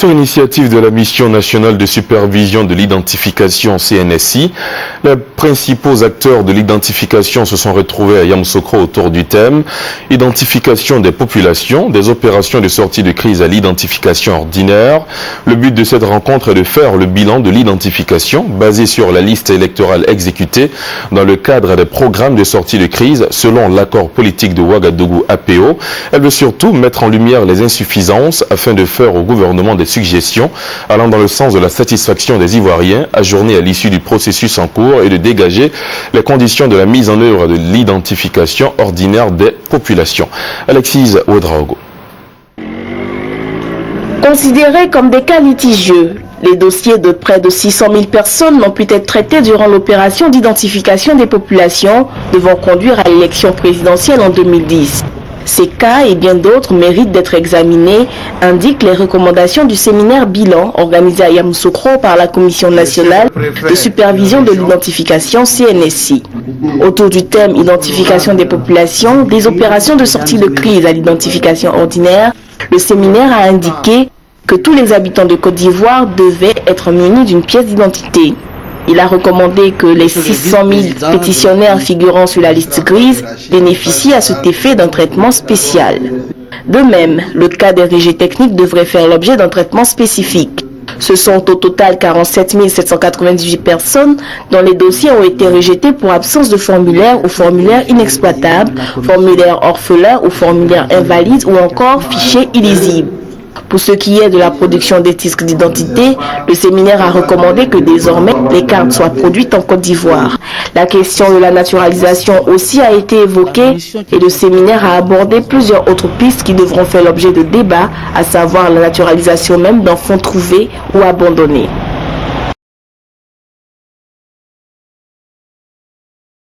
Sur initiative de la Mission nationale de supervision de l'identification CNSI, les principaux acteurs de l'identification se sont retrouvés à Yamoussoukro autour du thème « Identification des populations, des opérations de sortie de crise à l'identification ordinaire ». Le but de cette rencontre est de faire le bilan de l'identification basé sur la liste électorale exécutée dans le cadre des programmes de sortie de crise selon l'accord politique de Ouagadougou APO. Elle veut surtout mettre en lumière les insuffisances afin de faire au gouvernement des suggestions allant dans le sens de la satisfaction des Ivoiriens ajournés à l'issue du processus en cours et de dégager les conditions de la mise en œuvre de l'identification ordinaire des populations. Alexis Ouedraogo. Considérés comme des cas litigieux, les dossiers de près de 600 000 personnes n'ont pu être traités durant l'opération d'identification des populations devant conduire à l'élection présidentielle en 2010. Ces cas et bien d'autres méritent d'être examinés, indiquent les recommandations du séminaire bilan organisé à Yamoussoukro par la Commission nationale de supervision de l'identification CNSI. Autour du thème identification des populations, des opérations de sortie de crise à l'identification ordinaire, le séminaire a indiqué que tous les habitants de Côte d'Ivoire devaient être munis d'une pièce d'identité. Il a recommandé que les 600 000 pétitionnaires figurant sur la liste grise bénéficient à cet effet d'un traitement spécial. De même, le cas des régies techniques devrait faire l'objet d'un traitement spécifique. Ce sont au total 47 798 personnes dont les dossiers ont été rejetés pour absence de formulaire ou formulaire inexploitable, formulaire orphelin ou formulaire invalide ou encore fichier illisible. Pour ce qui est de la production des titres d'identité, le séminaire a recommandé que désormais les cartes soient produites en Côte d'Ivoire. La question de la naturalisation aussi a été évoquée et le séminaire a abordé plusieurs autres pistes qui devront faire l'objet de débats, à savoir la naturalisation même d'enfants trouvés ou abandonnés.